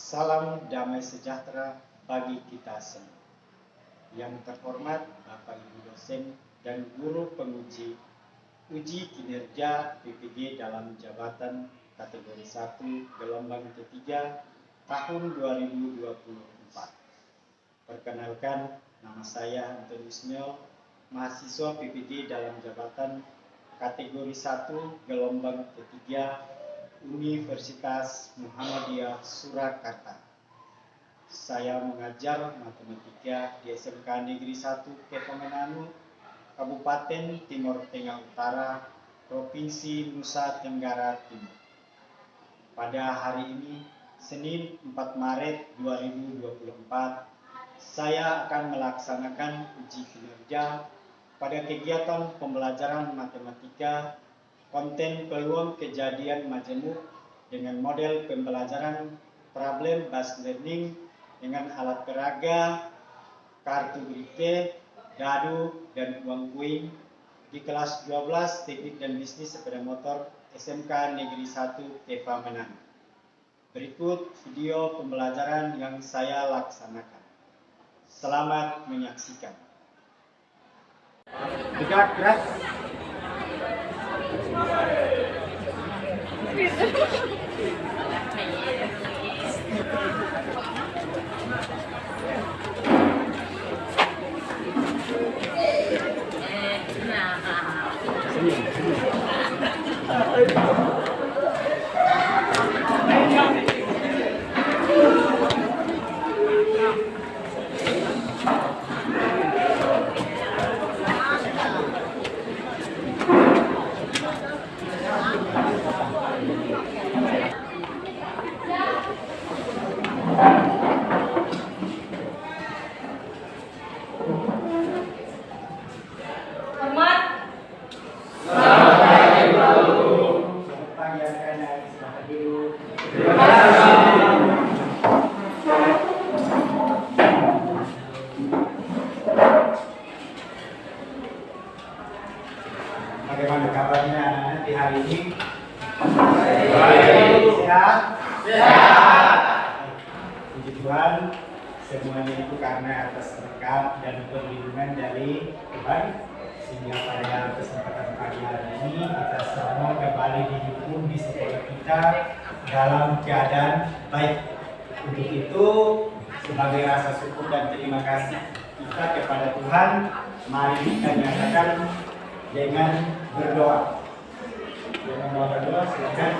Salam damai sejahtera bagi kita semua. Yang terhormat Bapak Ibu dosen dan guru penguji uji kinerja PPG dalam jabatan kategori 1 gelombang ketiga tahun 2024. Perkenalkan, nama saya Antoni Ismail, mahasiswa PPG dalam jabatan kategori 1 gelombang ketiga Universitas Muhammadiyah Surakarta. Saya mengajar matematika di SMK Negeri 1 Kepomenanu, Kabupaten Timur Tengah Utara, Provinsi Nusa Tenggara Timur. Pada hari ini, Senin 4 Maret 2024, saya akan melaksanakan uji kinerja pada kegiatan pembelajaran matematika konten peluang kejadian majemuk dengan model pembelajaran problem based learning dengan alat peraga, kartu berite, dadu, dan uang koin di kelas 12 Teknik dan Bisnis Sepeda Motor SMK Negeri 1 Kepomenanu. Berikut video pembelajaran yang saya laksanakan. Selamat menyaksikan. Gerak. Bagaimana kabarnya di hari ini? Sehat? Sehat. Puji Tuhan, semuanya itu karena atas berkat dan perlindungan dari Tuhan, sehingga pada kesempatan pagi hari ini kita semua kembali dihimpun di sekolah kita dalam keadaan baik. Untuk itu, sebagai rasa syukur dan terima kasih kita kepada Tuhan, mari kita nyatakan dengan berdoa. Dengan berdoa, silakan.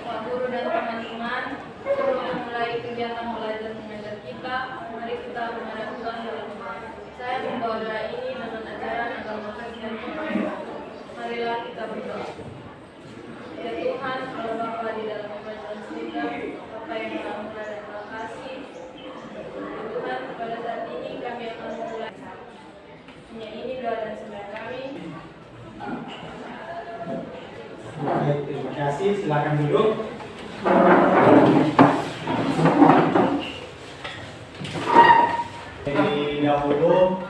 Pak Guru dan teman-teman, sebelum memulai kegiatan belajar mengajar kita, mari kita menghadap Tuhan dalam doa. Saya membawa doa ini dengan ajaran agama Kristen. Marilah kita berdoa. Ya Tuhan, Allah Bapa di dalam kerajaan surga, Bapa yang maha murah dan maha kasih, Tuhan, pada saat ini kami akan memulai. Hanya ini doa dan sembahyang kami. Oke, terima kasih. Silakan duduk. Dari dahulu,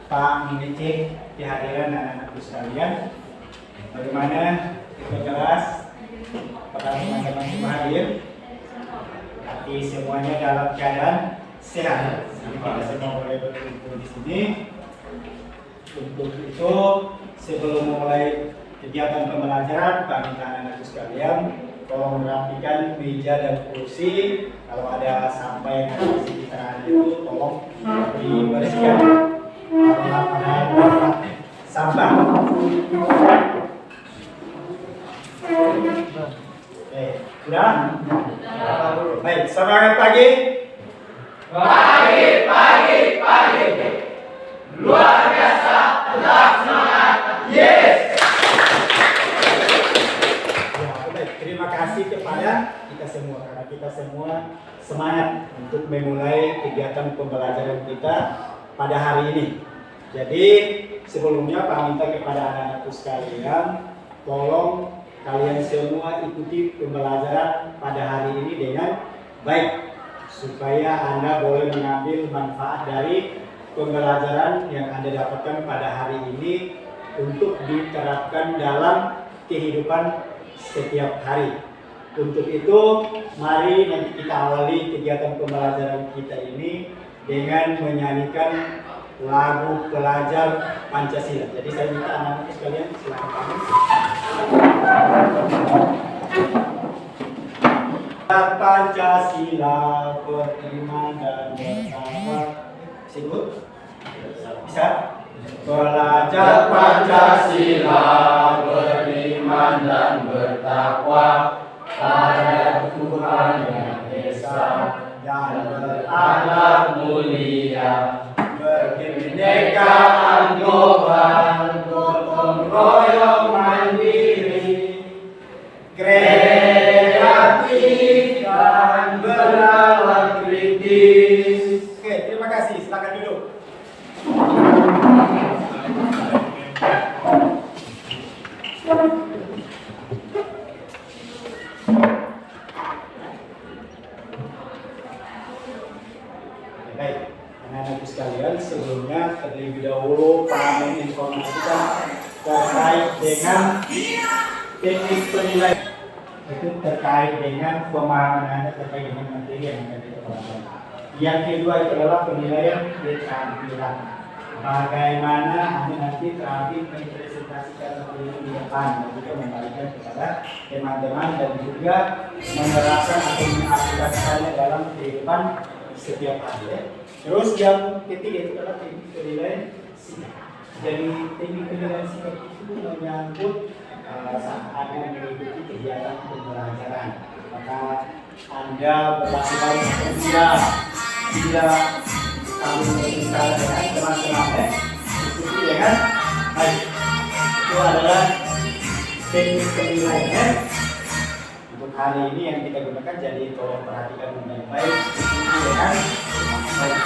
Pak mengecek kehadiran anak-anakku sekalian. Bagaimana itu kelas? Apakah teman-teman semua hadir? Tapi semuanya dalam keadaan sehat. Jadi kita semua boleh berkumpul di sini. Untuk itu, sebelum memulai kegiatan pembelajaran, kami minta anak-anakku sekalian tolong merapikan meja dan kursi. Kalau ada sampah yang ada di sekitar itu, tolong dibersihkan. Kalau ada sampah. Oke, sudah? Baik, semangat pagi. Pagi. Luar biasa, tetap semangat. Yes. Ya, baik. Terima kasih kepada kita semua karena kita semua semangat untuk memulai kegiatan pembelajaran kita pada hari ini. Jadi sebelumnya Pak minta kepada anak-anakku sekalian, tolong kalian semua ikuti pembelajaran pada hari ini dengan baik supaya Anda boleh mengambil manfaat dari pembelajaran yang Anda dapatkan pada hari ini untuk diterapkan dalam kehidupan setiap hari. Untuk itu, mari nanti kita awali kegiatan pembelajaran kita ini dengan menyanyikan lagu pelajar Pancasila. Jadi saya minta anak-anak sekalian silakan kami. Pancasila beriman dan bertakwa. Sebut. Bisa? Belajar Pancasila beriman dan bertakwa pada Tuhan Yang Esa dan berakhlak mulia, berkebinekaan global, gotong royong mandiri, kreatif dan berlawan kritis. Oke, terima kasih. Silakan duduk. Baik, anak-anakku sekalian, sebelumnya terlebih dahulu Pak menginformasikan terkait dengan teknik penilaian. Itu terkait dengan pemahaman Anda terkait dengan materi yang akan kita pelajari. Yang kedua itu adalah penilaian keterampilan. Bagaimana Anda nanti terampil mempresentasikan materi di depan dan juga membagikan kepada teman-teman dan juga menerapkan atau mengaplikasikannya dalam kehidupan setiap hari. Ya. Terus yang ketiga itu adalah teknik penilaian sikap. Jadi teknik penilaian sikap itu menyangkut saat Anda mengikuti kegiatan pembelajaran. Maka Anda berlaku baik tidak kamu berbicara dengan teman-teman ya. Ikuti ya kan? Baik. Itu adalah teknik penilaian. Untuk hari ini yang kita gunakan, jadi tolong perhatikan dengan baik. Ikuti ya kan? Baik.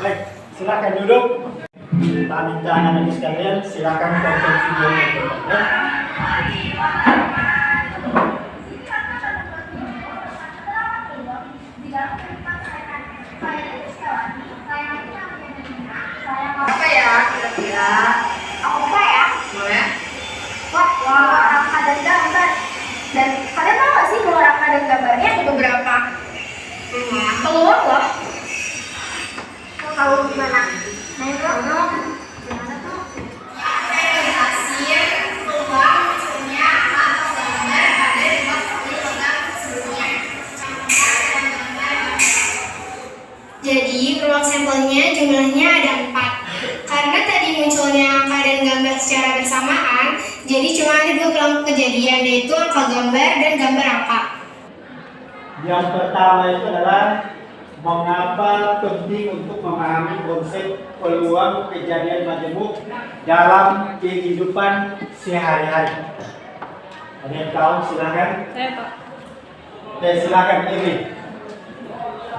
Baik, silakan duduk. Kita minta anak-anak sekalian, silakan tonton videonya ya. Apa ya kira-kira? Apa ya? Boleh? Wah, angka dan gambar. Dan kalian tahu nggak sih keluar angka dan gambarnya ada beberapa peluang loh. Mau tahu gimana? Main dong. Gimana tuh? Hasil peluang munculnya atau gambar pada dua peluang sebelumnya. Jadi peluang sampelnya jumlahnya ada 4. Karena tadi munculnya angka dan gambar secara bersamaan, jadi cuma ada 2 peluang kejadian, yaitu angka gambar dan gambar angka. Yang pertama itu adalah mengapa penting untuk memahami konsep peluang kejadian majemuk dalam kehidupan sehari-hari. Ada yang tahu? Silakan. Saya Pak. Oke, silakan Iri.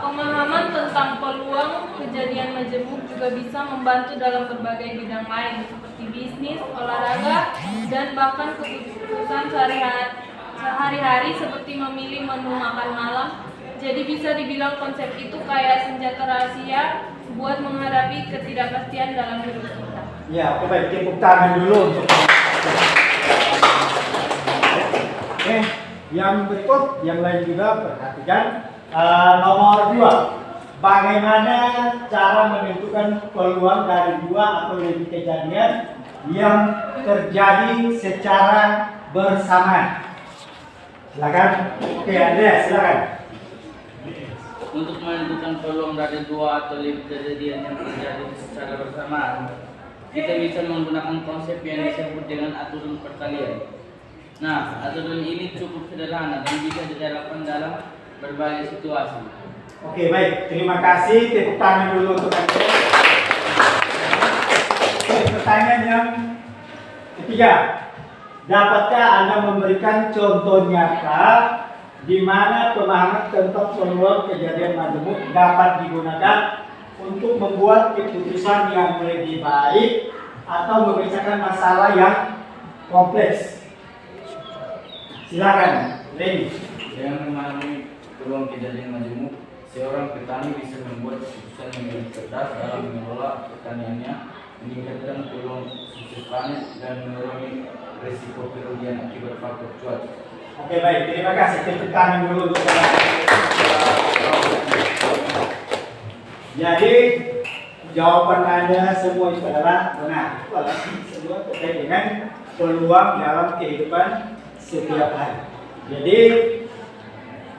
Pemahaman tentang peluang kejadian majemuk juga bisa membantu dalam berbagai bidang lain seperti bisnis, olahraga, dan bahkan keputusan sehari-hari seperti memilih menu makan malam. Jadi bisa dibilang konsep itu kayak senjata rahasia buat menghadapi ketidakpastian dalam hidup kita. Ya, oke baik, tepuk tangan dulu untuk. Oke, yang berikut, yang lain juga perhatikan. Nomor 2, bagaimana cara menentukan peluang dari 2 atau lebih kejadian yang terjadi secara bersama. Silakan. Oke, Andreas, silakan. Untuk menentukan peluang dari dua atau lebih kejadian yang terjadi secara bersamaan, kita bisa menggunakan konsep yang disebut dengan aturan perkalian. Nah, aturan ini cukup sederhana dan bisa diterapkan dalam berbagai situasi. Oke, baik. Terima kasih. Tepuk tangan dulu untuk Andreas. Pertanyaan yang ketiga. Dapatkah Anda memberikan contoh nyata di mana pemahaman tentang peluang kejadian majemuk dapat digunakan untuk membuat keputusan yang lebih baik atau memecahkan masalah yang kompleks? Silakan, Lenny. Dengan memahami peluang kejadian majemuk, seorang petani bisa membuat keputusan yang lebih cerdas dalam mengelola pertaniannya, meningkatkan peluang sukses panen dan mengurangi risiko kerugian akibat faktor cuaca. Oke, baik, terima kasih. Tepuk tangan dulu untuk jadi jawaban Anda semua itu adalah benar. Itu adalah semua terkait dengan peluang dalam kehidupan setiap hari. Jadi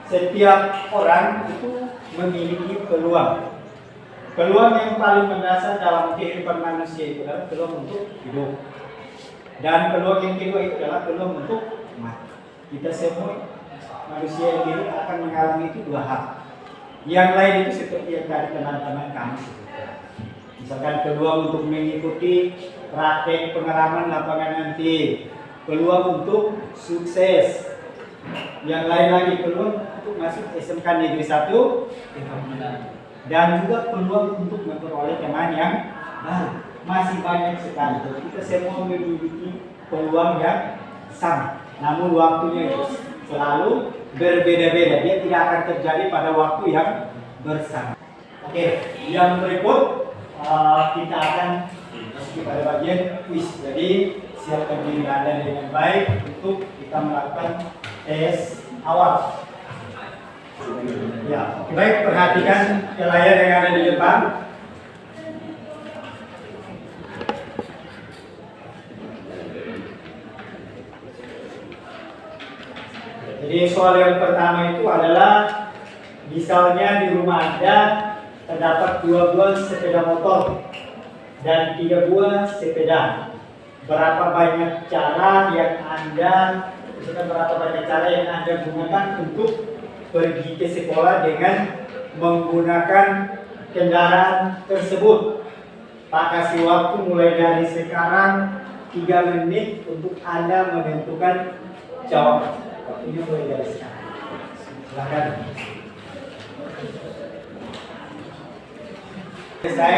setiap orang itu memiliki peluang. Peluang yang paling mendasar dalam kehidupan manusia itu adalah peluang untuk hidup. Dan peluang yang kedua itu adalah peluang untuk mati. Kita semua manusia yang hidup akan mengalami itu dua hal. Yang lain itu seperti yang tadi teman-teman kami sebutkan. Misalkan peluang untuk mengikuti praktek pengalaman lapangan nanti, peluang untuk sukses. Yang lain lagi peluang untuk masuk SMK Negeri 1 dan juga peluang untuk memperoleh teman yang baru. Masih banyak sekali. Jadi kita semua memiliki peluang yang sama. Namun waktunya itu selalu berbeda-beda. Dia tidak akan terjadi pada waktu yang bersama. Oke, yang berikut kita akan masuk pada bagian quiz. Jadi siapkan diri Anda dengan baik untuk kita melakukan tes awal. Ya, oke, baik, perhatikan layar yang ada di depan. Jadi soal yang pertama itu adalah misalnya di rumah Anda terdapat 2 buah sepeda motor dan 3 buah sepeda. Berapa banyak cara yang Anda gunakan untuk pergi ke sekolah dengan menggunakan kendaraan tersebut? Pak kasih waktu mulai dari sekarang 3 menit untuk Anda menentukan jawaban. Ini mulai dari sekarang. Silakan. Selesai.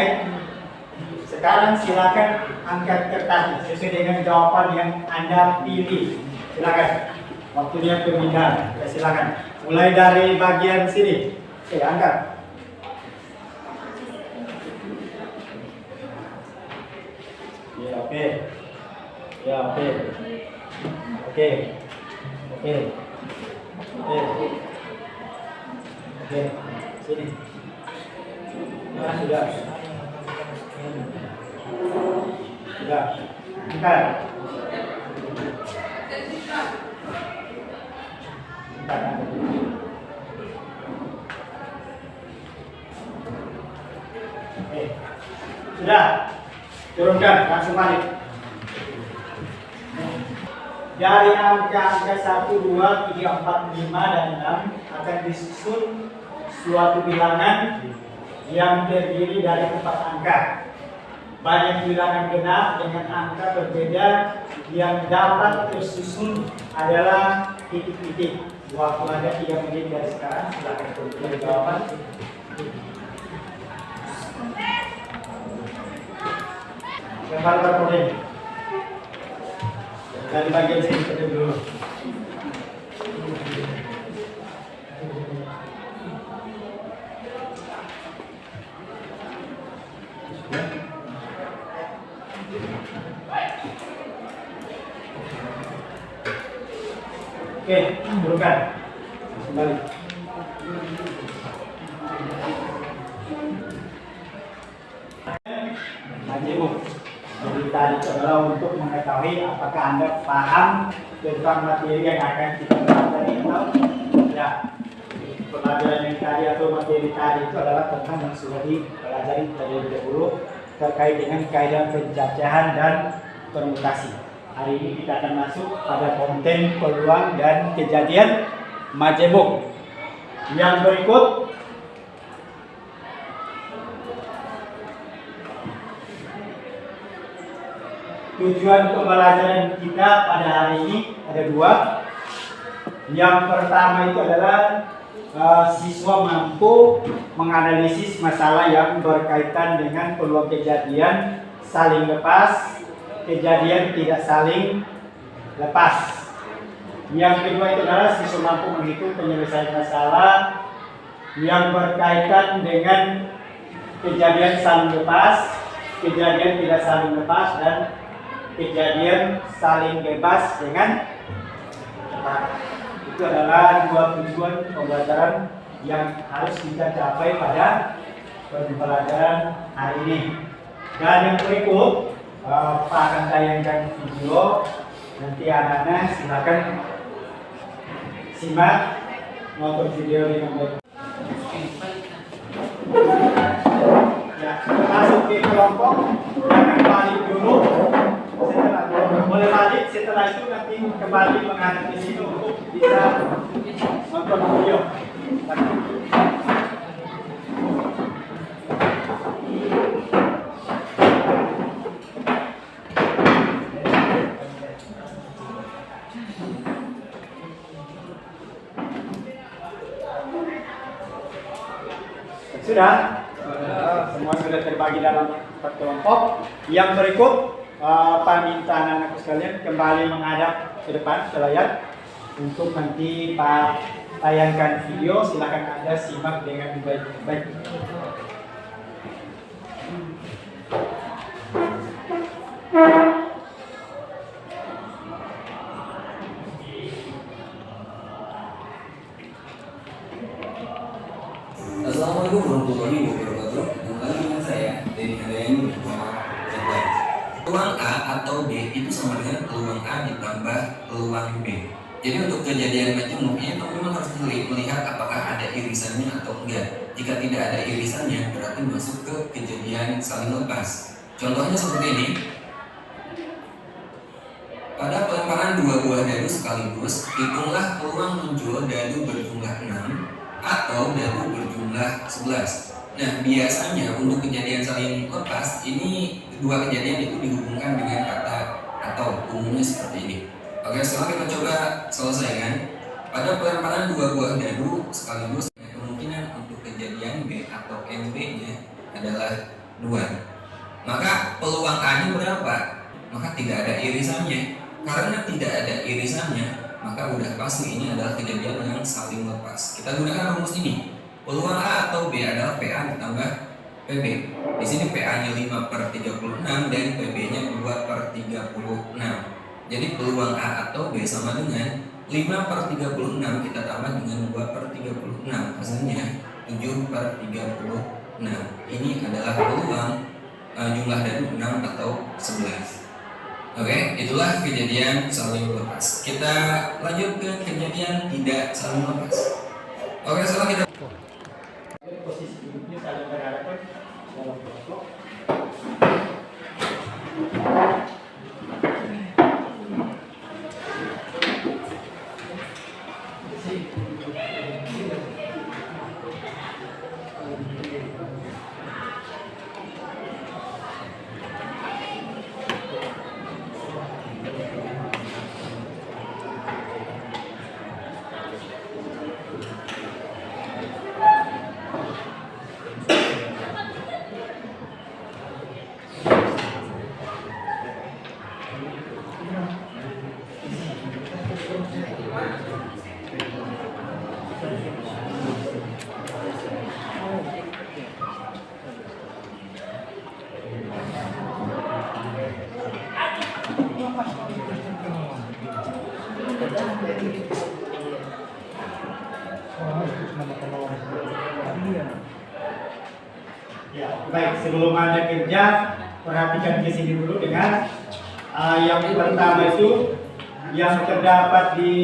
Sekarang silakan angkat kertas sesuai dengan jawaban yang Anda pilih. Silakan. Waktunya pemindahan. Ya, silakan. Mulai dari bagian sini. Oke, angkat. Ya, oke. Ya, oke. Oke. Oke, sini. Nah, sudah. Angkat. Oke, sudah. Turunkan, langsung balik. Dari angka-angka 1, 2, 3, 4, 5, dan 6 akan disusun suatu bilangan yang terdiri dari 4 angka. Banyak bilangan genap dengan angka berbeda yang dapat tersusun adalah titik-titik. Waktu ada 3 menit dari sekarang, silakan tuliskan jawaban. Gambar problem. Dari bagian sini kita dulu. Oke, turunkan. Kembali. Majemuk. tadi itu adalah untuk mengetahui apakah Anda paham tentang materi yang akan kita pelajari atau tidak. Pelajaran yang tadi atau materi tadi itu adalah tentang yang sudah dipelajari terlebih dahulu terkait dengan kaidah pencacahan dan permutasi. Hari ini kita akan masuk pada konten peluang dan kejadian majemuk. Yang berikut tujuan pembelajaran kita pada hari ini ada dua. Yang pertama itu adalah siswa mampu menganalisis masalah yang berkaitan dengan peluang kejadian saling lepas, kejadian tidak saling lepas. Yang kedua itu adalah siswa mampu menghitung penyelesaian masalah yang berkaitan dengan kejadian saling lepas, kejadian tidak saling lepas, dan kejadian saling bebas dengan cepat. Itu adalah dua tujuan pembelajaran yang harus kita capai pada pembelajaran hari ini. Dan yang berikut, Pak akan tayangkan video. Nanti anak-anak silakan simak nonton video dengan baik. Ya, masuk ke kelompok, jangan balik dulu. Boleh balik setelah itu nanti kembali menghadap di sini untuk bisa nonton video. Sudah? Semua sudah terbagi dalam 4 kelompok. Yang berikut Pak minta anak-anakku sekalian kembali menghadap ke depan ke layar untuk nanti Pak tayangkan video. Silakan Anda simak dengan baik-baik. Assalamualaikum warahmatullahi wabarakatuh. Kembali dengan saya Denny Hadayani. Peluang A atau B itu sama dengan peluang A ditambah peluang B. Jadi untuk kejadian majemuknya teman-teman harus melihat apakah ada irisannya atau enggak. Jika tidak ada irisannya berarti masuk ke kejadian saling lepas. Contohnya seperti ini. Pada pelemparan 2 buah dadu sekaligus, hitunglah peluang muncul dadu berjumlah 6 atau dadu berjumlah 11. Nah, biasanya untuk kejadian saling lepas ini dua kejadian itu dihubungkan dengan kata atau, umumnya seperti ini. Oke, setelah kita coba selesaikan, pada pelemparan 2 buah dadu sekaligus kemungkinan untuk kejadian B atau NB-nya adalah 2. Maka peluang A-nya berapa? Maka tidak ada irisannya. Karena tidak ada irisannya, maka udah pasti ini adalah kejadian yang saling lepas. Kita gunakan rumus ini. Peluang A atau B adalah PA ditambah PB. Di sini PA-nya 5/36 dan PB-nya 2/36. Jadi peluang A atau B sama dengan 5/36 kita tambah dengan 2/36. Hasilnya 7/36. Ini adalah peluang jumlah dadu 6 atau 11. Oke, itulah kejadian saling lepas. Kita lanjut ke kejadian tidak saling lepas. Oke, setelah kita posisi duduknya saling berhadapan dalam kelompok. Ya, baik, sebelum Anda kerja, perhatikan ke sini dulu dengan yang pertama itu yang terdapat di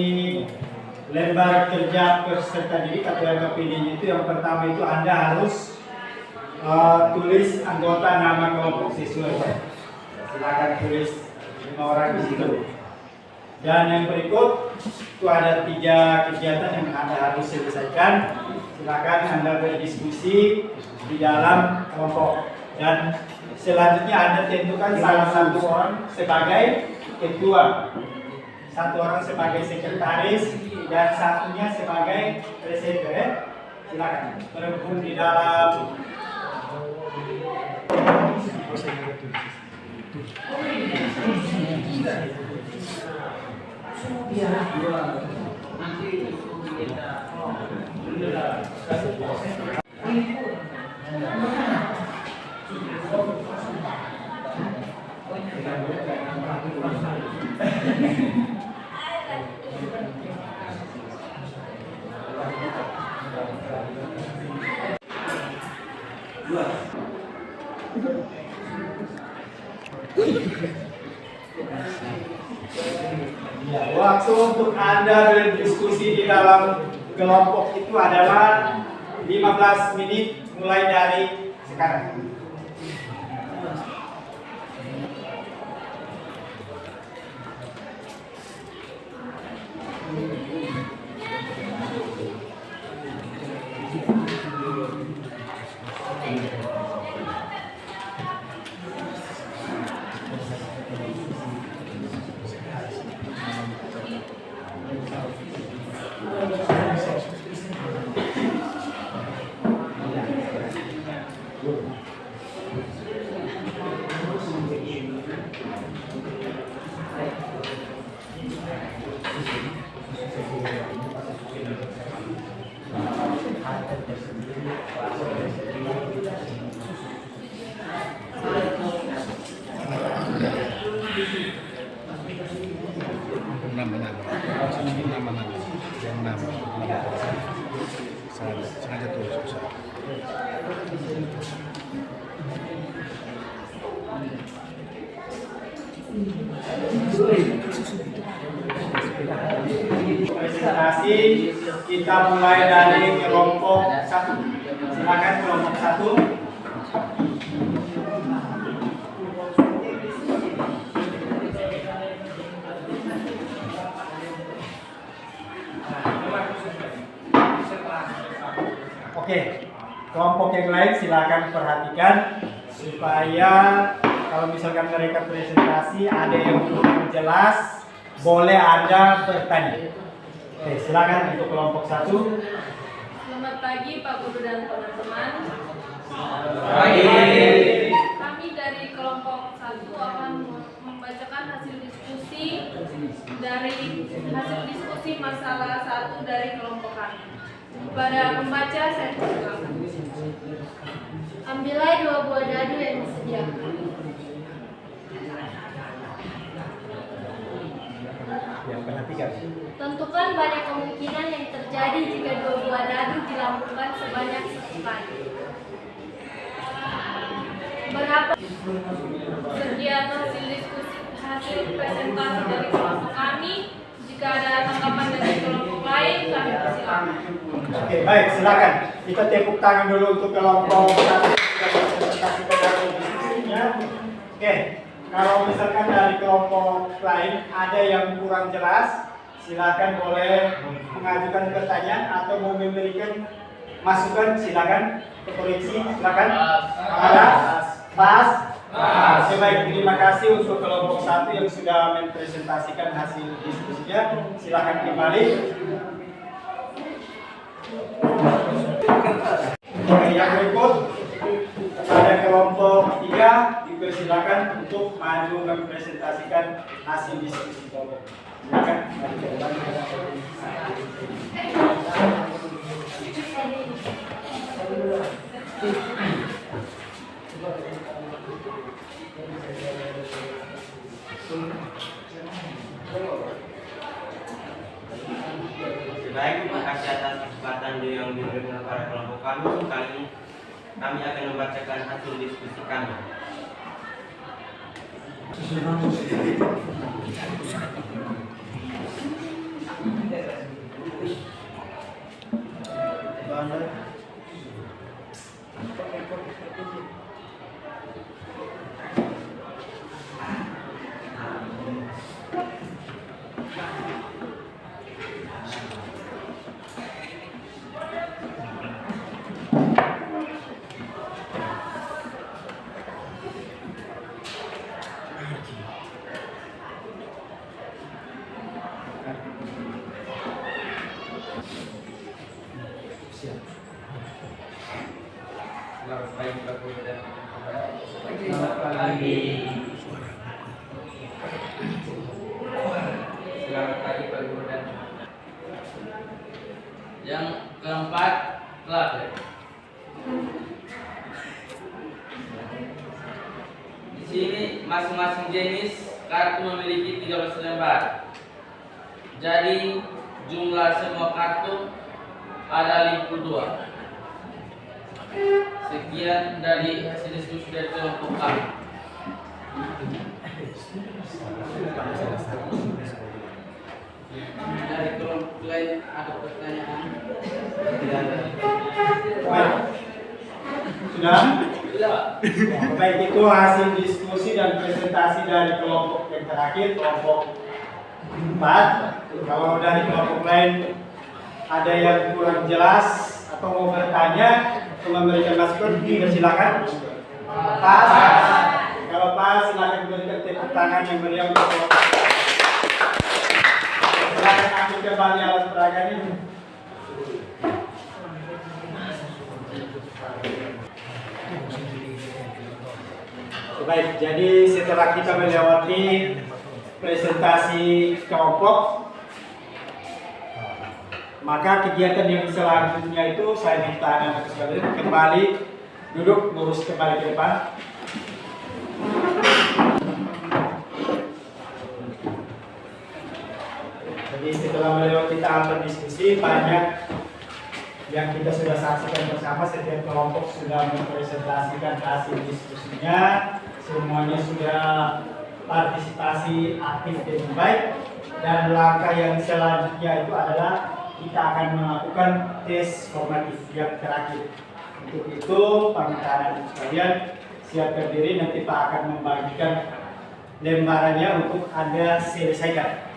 lembar kerja peserta didik atau LKPD itu. Yang pertama itu Anda harus tulis anggota nama kelompok siswa. Silakan tulis 5 orang di situ. Dan yang berikut itu ada 3 kegiatan yang Anda harus selesaikan. Silakan Anda berdiskusi di dalam kelompok. Dan selanjutnya Anda tentukan salah satu orang sebagai ketua, 1 orang sebagai sekretaris, dan satunya sebagai presenter. Silakan berhubung di dalam waktu untuk Anda berdiskusi di dalam kelompok itu adalah 15 menit mulai dari sekarang. Sengaja tulis susah. Presentasi kita mulai dari kelompok 1. Silakan kelompok 1. Oke, kelompok yang lain silakan perhatikan supaya kalau misalkan mereka presentasi ada yang kurang jelas, boleh Anda bertanya. Oke, silakan untuk kelompok 1. Selamat pagi Pak Guru dan teman-teman. Pagi. Kami dari kelompok 1 akan membacakan hasil diskusi masalah 1 dari kelompok kami. Pada pembaca saya persilakan. Ambillah 2 buah dadu yang disediakan. Yang perhatikan. Tentukan banyak kemungkinan yang terjadi jika 2 buah dadu dilambungkan sebanyak 1 kali. Berapa? Sekian hasil diskusi, hasil presentasi dari kelompok kami. Jika ada tanggapan dari kelompok lain, kami persilakan. Oke, baik, silakan. Kita tepuk tangan dulu untuk kelompok 1 yang presentasikan dari diskusinya. Oke, kalau misalkan dari kelompok lain ada yang kurang jelas, silakan boleh mengajukan pertanyaan atau mau memberikan masukan, silakan. Koreksi, silakan. Pas. Oke, baik, terima kasih untuk kelompok 1 yang sudah mempresentasikan hasil diskusinya. Silakan kembali. Oke, yang berikut pada kelompok 3 dipersilakan untuk maju mempresentasikan hasil diskusi kelompok. Silakan. Baik, terima kasih atas kesempatan yang diberikan kepada kelompok kami. Kali ini kami akan membacakan hasil diskusi kami. Selamat pagi Pak Guru dan selamat pagi. Selamat pagi Pak Guru dan yang keempat kelab ya. Di sini masing-masing jenis kartu memiliki 13 lembar. Jadi jumlah semua kartu ada 52. Sekian dari hasil diskusi dari kelompok A. Dari kelompok lain ada pertanyaan? Tidak ada. Baik. Sudah? Tidak. Baik, itu hasil diskusi dan presentasi dari kelompok yang terakhir, kelompok 4. Kalau dari kelompok lain ada yang kurang jelas atau mau bertanya atau memberikan masukan, silakan. Pas. Kalau pas, silakan berikan tepuk tangan yang meriah untuk kelompok. Silakan ambil kembali alat peraganya. Baik, jadi setelah kita melewati presentasi kelompok, maka kegiatan yang selanjutnya itu saya minta anak sekalian kembali duduk, lurus kembali ke depan. Jadi setelah melewati tahap diskusi, banyak yang kita sudah saksikan bersama. Setiap kelompok sudah mempresentasikan hasil diskusinya, semuanya sudah partisipasi aktif dengan baik. Dan langkah yang selanjutnya itu adalah kita akan melakukan tes formatif yang terakhir. Untuk itu, pembicaraan sekalian, siapkan diri, nanti Pak akan membagikan lembarannya untuk Anda selesaikan.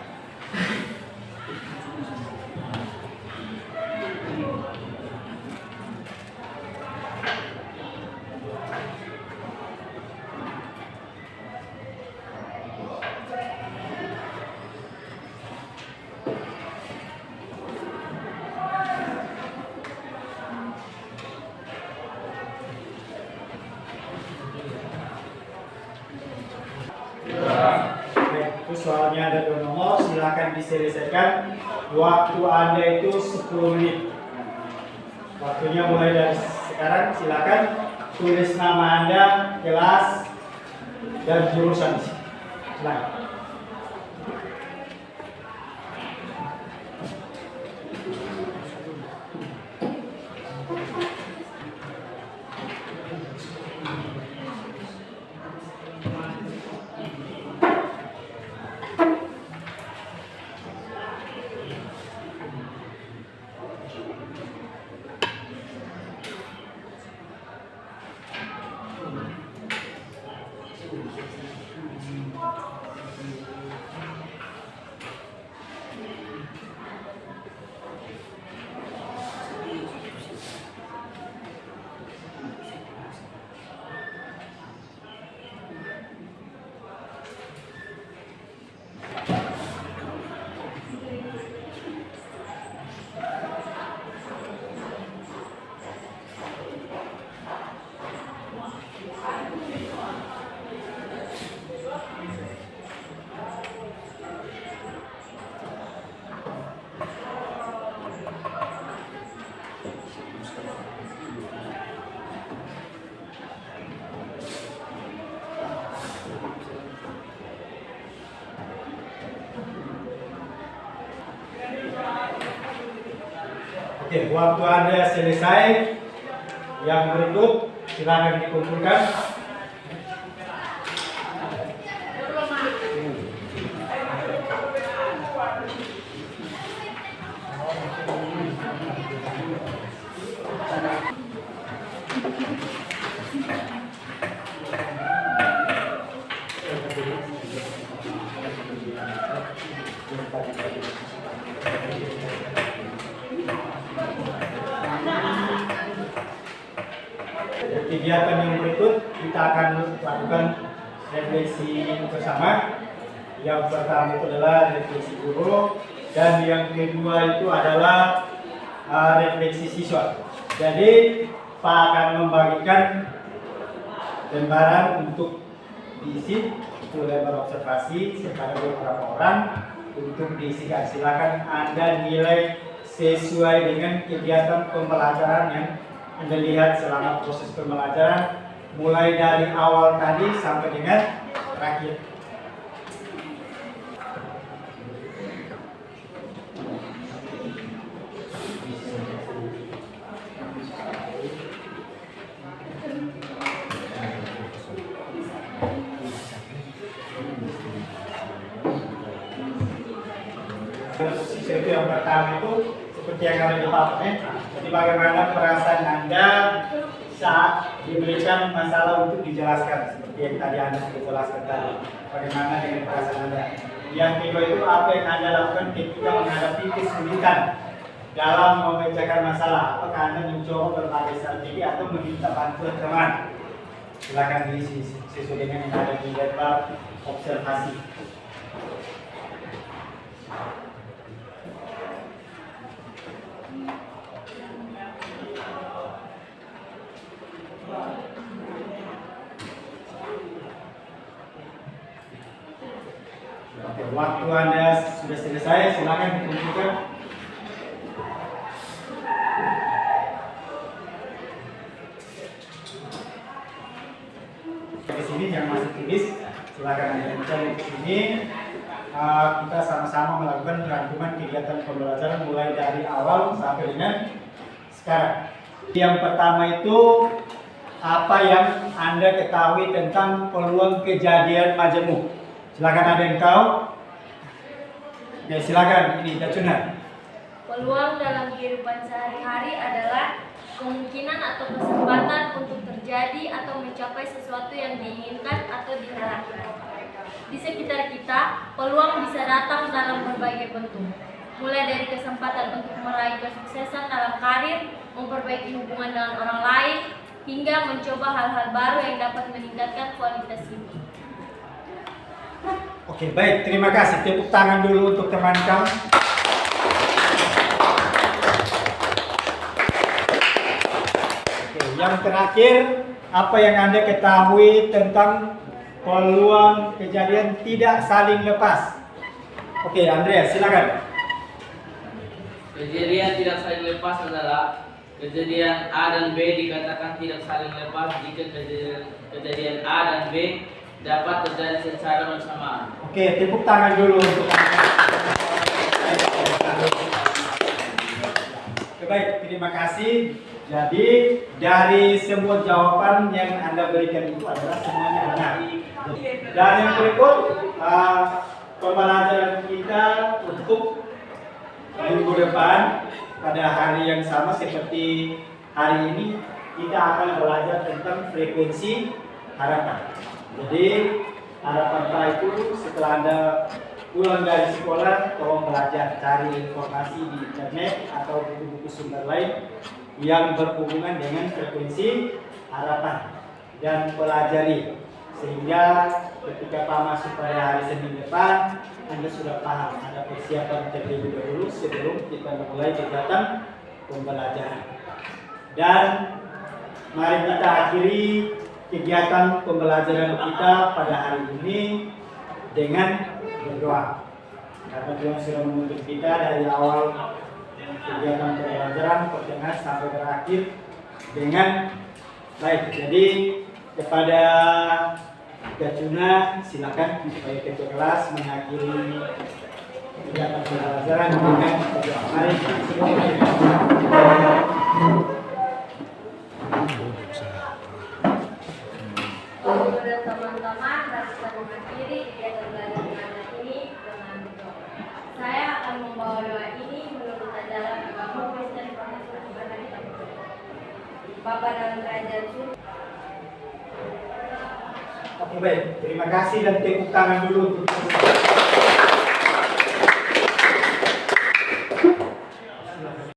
Itu soalnya ada 2 nomor, silakan diselesaikan. Waktu Anda itu 10 menit. Waktunya mulai dari sekarang. Silakan tulis nama Anda, kelas, dan jurusan. Silakan. Oke, waktu Anda selesai, yang berikut silakan dikumpulkan. kegiatan yang berikut kita akan lakukan refleksi bersama. Yang pertama itu adalah refleksi guru dan yang kedua itu adalah refleksi siswa. Jadi Pak akan membagikan lembaran untuk diisi, itu lembar observasi kepada beberapa orang untuk diisikan. Silakan Anda nilai sesuai dengan kegiatan pembelajaran yang Anda lihat selama proses pembelajaran, mulai dari awal tadi sampai dengan terakhir. Sisi itu yang pertama itu seperti yang ada di papan, jadi bagaimana perasaan Anda saat diberikan masalah untuk dijelaskan, seperti yang tadi Anda sudah jelaskan tadi. Bagaimana dengan perasaan Anda? Yang kedua itu apa yang Anda lakukan ketika menghadapi kesulitan dalam memecahkan masalah? Apakah Anda mencoba berbagai strategi atau meminta bantuan teman? Silakan diisi sesuai dengan yang ada di lembar observasi. Oke, waktu Anda sudah selesai, silakan ditunjukkan. Di sini yang masih tulis, silakan Anda mencari di sini. Kita sama-sama melakukan rangkuman kegiatan pembelajaran mulai dari awal sampai dengan sekarang. Yang pertama itu apa yang Anda ketahui tentang peluang kejadian majemuk? Silakan ada yang tahu? Ya silakan, ini Dacuna. Peluang dalam kehidupan sehari-hari adalah kemungkinan atau kesempatan untuk terjadi atau mencapai sesuatu yang diinginkan atau diharapkan. Di sekitar kita, peluang bisa datang dalam berbagai bentuk. Mulai dari kesempatan untuk meraih kesuksesan dalam karir, memperbaiki hubungan dengan orang lain, hingga mencoba hal-hal baru yang dapat meningkatkan kualitas hidup. Oke, baik, terima kasih. Tepuk tangan dulu untuk teman kamu. Oke, yang terakhir, apa yang Anda ketahui tentang peluang kejadian tidak saling lepas? Oke, Andreas, silakan. Kejadian tidak saling lepas adalah kejadian A dan B dikatakan tidak saling lepas jika kejadian A dan B dapat terjadi secara bersamaan. Oke, tepuk tangan dulu untuk Anda. Baik, terima kasih. Jadi dari semua jawaban yang Anda berikan itu adalah semuanya benar. Dan yang berikut pembelajaran kita untuk minggu depan pada hari yang sama seperti hari ini, kita akan belajar tentang frekuensi harapan. Jadi harapan Pak itu setelah Anda pulang dari sekolah, tolong belajar, cari informasi di internet atau buku-buku sumber lain yang berhubungan dengan frekuensi harapan dan pelajari, sehingga ketika Pak masuk pada hari Senin depan Anda sudah paham, ada persiapan terlebih dahulu sebelum kita memulai kegiatan pembelajaran. Dan mari kita akhiri kegiatan pembelajaran kita pada hari ini dengan berdoa. Karena Tuhan sudah menuntut kita dari awal kegiatan pembelajaran pertengahan sampai berakhir dengan baik. Jadi kepada Dacuna silakan supaya ketua kelas mengakhiri kegiatan pembelajaran dengan berdoa. Mari Kepada teman-teman, mari kita mengakhiri kegiatan belajar ini dengan berdoa. Saya akan membawa doa ini menurut ajaran agama Kristen Protestan Ibadah kita berdoa. Bapa dalam kerajaan surga. Oke, baik, terima kasih dan tepuk tangan dulu untuk